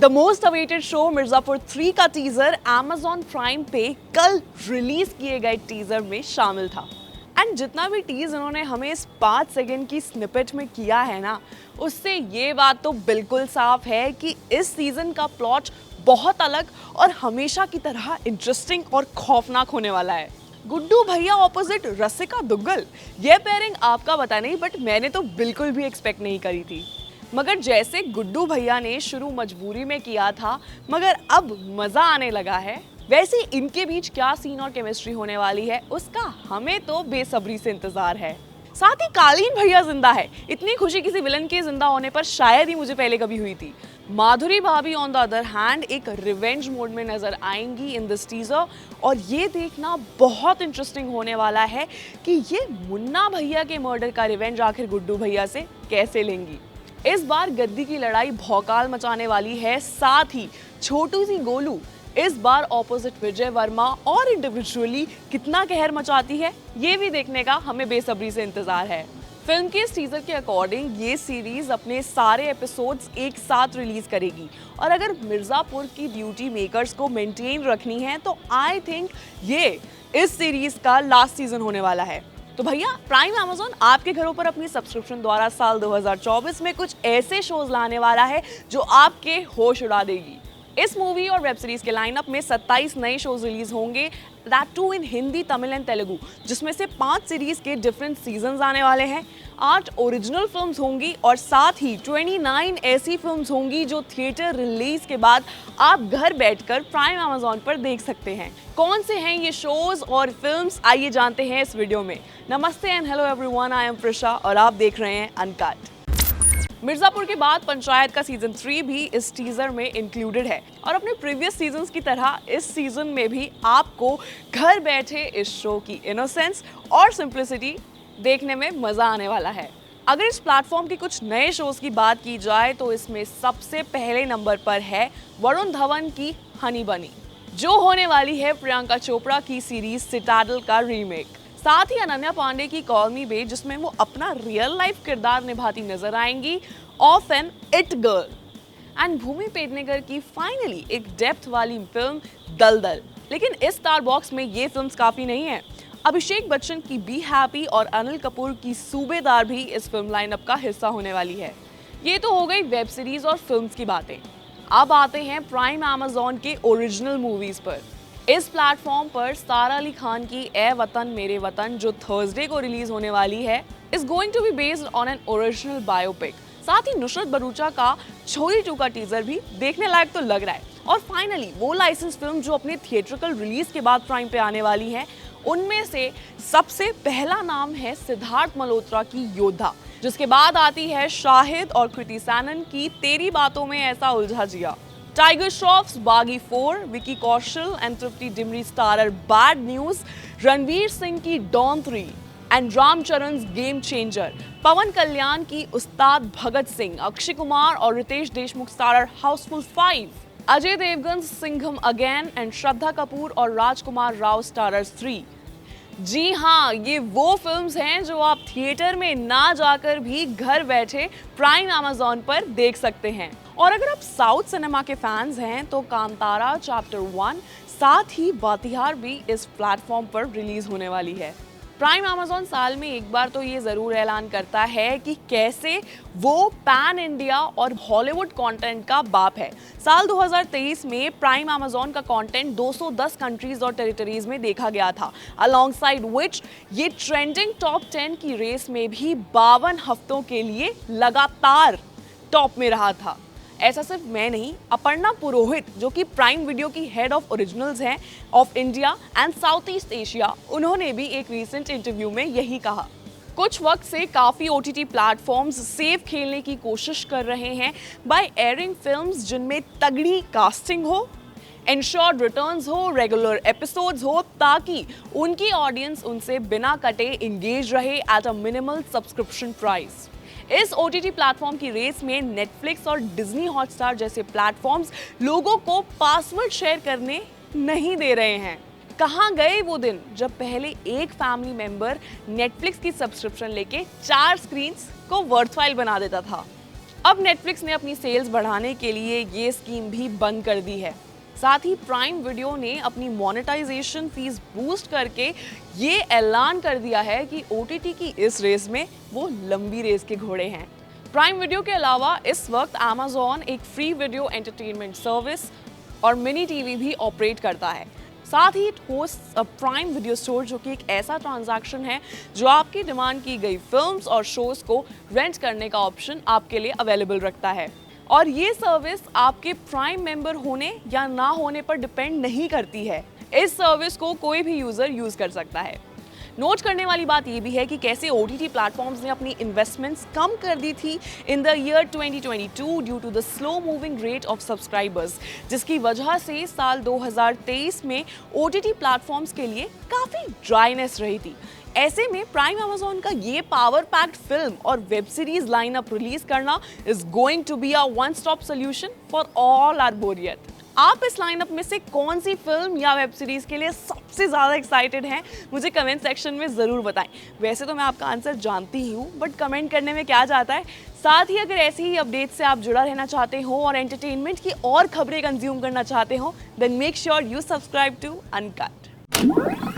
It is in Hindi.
The most awaited show Mirzapur 3 का टीजर Amazon प्राइम पे कल रिलीज किए गए टीजर में शामिल था। एंड जितना भी टीज इन्होंने हमें इस 5 सेकंड की स्निपेट में किया है ना, उससे ये बात तो बिल्कुल साफ है कि इस सीजन का प्लॉट बहुत अलग और हमेशा की तरह इंटरेस्टिंग और खौफनाक होने वाला है। गुड्डू भैया ऑपोजिट रसिका दुग्गल, ये पेयरिंग आपका पता नहीं, बट मैंने तो बिल्कुल भी एक्सपेक्ट नहीं करी थी। मगर जैसे गुड्डू भैया ने शुरू मजबूरी में किया था, मगर अब मजा आने लगा है, वैसे इनके बीच क्या सीन और केमिस्ट्री होने वाली है, उसका हमें तो बेसब्री से इंतजार है। साथ ही कालीन भैया जिंदा है। इतनी खुशी किसी विलन के जिंदा होने पर शायद ही मुझे पहले कभी हुई थी। माधुरी भाभी ऑन द अदर हैंड एक रिवेंज मोड में नजर आएंगी इन दिस टीजर, और ये देखना बहुत इंटरेस्टिंग होने वाला है कि ये मुन्ना भैया के मर्डर का रिवेंज आखिर गुड्डू भैया से कैसे लेंगी। इस बार गद्दी की लड़ाई भौकाल मचाने वाली है। साथ ही छोटू सी गोलू इस बार ऑपोजिट विजय वर्मा और इंडिविजुअली कितना कहर मचाती है, ये भी देखने का हमें बेसब्री से इंतजार है। फिल्म के इस टीजर के अकॉर्डिंग ये सीरीज अपने सारे एपिसोड्स एक साथ रिलीज करेगी, और अगर मिर्जापुर की ब्यूटी मेकर्स को मेंटेन रखनी है तो आई थिंक ये इस सीरीज का लास्ट सीजन होने वाला है। तो भैया प्राइम अमेज़न आपके घरों पर अपनी सब्सक्रिप्शन द्वारा साल 2024 में कुछ ऐसे शोज लाने वाला है जो आपके होश उड़ा देगी। इस मूवी और वेब सीरीज के लाइनअप में 27 नए शोज रिलीज होंगे, that too in Hindi, Tamil and Telugu, जिसमें से 5 सीरीज के डिफरेंट सीजन्स आने वाले हैं। 8 ओरिजिनल फिल्म्स होंगी और साथ ही 29 ऐसी फिल्म्स होंगी जो थिएटर रिलीज के बाद आप घर बैठकर प्राइम अमेज़न पर देख सकते हैं। कौन से हैं ये शोज और फिल्म्स, आइए जानते हैं इस वीडियो में। नमस्ते and hello everyone, I am Prisha और आप देख रहे हैं अनकट। मिर्जापुर के बाद पंचायत का सीजन 3 भी इस टीजर में इंक्लूडेड है, और अपने प्रीवियस सीजन्स की तरह इस सीजन में भी आपको घर बैठे इस शो की इनोसेंस और सिंप्लिसिटी देखने में मजा आने वाला है। अगर इस प्लेटफॉर्म के कुछ नए शोज की बात की जाए तो इसमें सबसे पहले नंबर पर है वरुण धवन की हनी बनी, जो होने वाली है प्रियंका चोपड़ा की सीरीज सिटाडल का रीमेक। साथ ही अनन्या पांडे की कॉल मी बेब, जिसमें वो अपना रियल लाइफ किरदार निभाती नजर आएंगी of an it girl. And Bhumi Pednekar की फाइनली एक डेप्थ वाली फिल्म दलदल। लेकिन इस स्टार बॉक्स में ये फिल्म्स काफी नहीं है। अभिषेक बच्चन की बी हैप्पी और अनिल कपूर की सूबेदार भी इस फिल्म लाइनअप का हिस्सा होने वाली है। ये तो हो गई वेब सीरीज और फिल्म्स की बातें। अब आते हैं प्राइम अमेज़न के ओरिजिनल मूवीज पर। इस प्लेटफॉर्म पर सारा अली खान की ए वतन मेरे वतन, जो थर्सडे को रिलीज होने वाली है, is going to be based on an original biopic. साथ ही नुसरत भरूचा का छोरी 2 का टीजर भी देखने लायक तो लग रहा है। और फाइनली वो लाइसेंस फिल्म जो अपने थिएट्रिकल रिलीज के बाद प्राइम पे आने वाली है, उनमें से सबसे पहला नाम है सिद्धार्थ मल्होत्रा की योद्धा, जिसके बाद आती है शाहिद और कृति सैनन की तेरी बातों में ऐसा उलझा जिया, tiger Shroff's Baaghi 4, Vicky Kaushal and Tripti Dimri starrer bad news, Ranveer Singh की Don 3 and Ramcharan game changer, Pawan Kalyan की उस्ताद भगत सिंह, अक्षय कुमार और Riteish Deshmukh starrer Housefull 5, Ajay Devgn Singham again and Shraddha Kapoor और राजकुमार राव स्टारर 3। जी हाँ, ये वो फिल्म्स हैं जो आप थिएटर में ना जाकर भी घर बैठे प्राइम अमेज़न पर देख सकते हैं। और अगर आप साउथ सिनेमा के फैंस हैं तो कांतारा चैप्टर 1, साथ ही बातिहार भी इस प्लेटफॉर्म पर रिलीज होने वाली है। प्राइम अमेज़न साल में एक बार तो ये जरूर ऐलान करता है कि कैसे वो पैन इंडिया और हॉलीवुड कंटेंट का बाप है। साल 2023 में प्राइम अमेज़न का कंटेंट 210 कंट्रीज और टेरिटरीज में देखा गया था, अलोंगसाइड विच ये ट्रेंडिंग टॉप 10 की रेस में भी 52 हफ्तों के लिए लगातार टॉप में रहा था। ऐसा सिर्फ मैं नहीं, अपर्णा पुरोहित, जो कि प्राइम वीडियो की हेड ऑफ ओरिजिनल्स हैं of India and south east Asia, उन्होंने भी एक रीसेंट इंटरव्यू में यही कहा। कुछ वक्त से काफी ओटीटी प्लेटफॉर्म्स सेफ खेलने की कोशिश कर रहे हैं बाय एयरिंग फिल्म्स जिनमें तगड़ी कास्टिंग हो, एंश्योर्ड रिटर्न्स हो, रेगुलर एपिसोड्स हो, ताकि उनकी ऑडियंस उनसे बिना कटे इंगेज रहे at a minimal subscription price. इस ओटीटी प्लेटफॉर्म की रेस में नेटफ्लिक्स और डिज्नी हॉटस्टार जैसे प्लेटफॉर्म्स लोगों को पासवर्ड शेयर करने नहीं दे रहे हैं। कहाँ गए वो दिन जब पहले एक फैमिली मेंबर नेटफ्लिक्स की सब्सक्रिप्शन लेके 4 स्क्रीन्स को वर्थवाइल बना देता था। अब नेटफ्लिक्स ने अपनी सेल्स बढ़ाने के लिए ये स्कीम भी बंद कर दी है। साथ ही प्राइम वीडियो ने अपनी मोनेटाइजेशन फीस बूस्ट करके ये ऐलान कर दिया है कि OTT की इस रेस में वो लंबी रेस के घोड़े हैं। प्राइम वीडियो के अलावा इस वक्त Amazon एक फ्री वीडियो एंटरटेनमेंट सर्विस और मिनी टीवी भी ऑपरेट करता है। साथ ही it host a prime video store, जो कि एक ऐसा ट्रांजैक्शन है जो आपकी डिमांड की गई फिल्म्स और शोज को रेंट करने का ऑप्शन आपके लिए अवेलेबल रखता है। और ये सर्विस आपके प्राइम मेंबर होने या ना होने पर डिपेंड नहीं करती है। इस सर्विस को कोई भी यूजर यूज कर सकता है। नोट करने वाली बात यह भी है कि कैसे OTT प्लेटफॉर्म्स ने अपनी इन्वेस्टमेंट्स कम कर दी थी in the year 2022 due to the slow moving rate of subscribers, जिसकी वजह से साल 2023 में OTT प्लेटफॉर्म्स के लिए काफ़ी ड्राइनेस रही थी। ऐसे में प्राइम Amazon का ये पावर पैक्ड फिल्म और वेब सीरीज लाइनअप रिलीज करना is going to be a one stop solution for all our बोरियत। आप इस लाइनअप में से कौन सी फिल्म या वेब सीरीज के लिए सबसे ज़्यादा एक्साइटेड हैं, मुझे कमेंट सेक्शन में ज़रूर बताएं। वैसे तो मैं आपका आंसर जानती ही हूँ, बट कमेंट करने में क्या जाता है। साथ ही अगर ऐसी ही अपडेट से आप जुड़ा रहना चाहते हो और एंटरटेनमेंट की और खबरें कंज्यूम करना चाहते हो, then make sure you subscribe to uncut.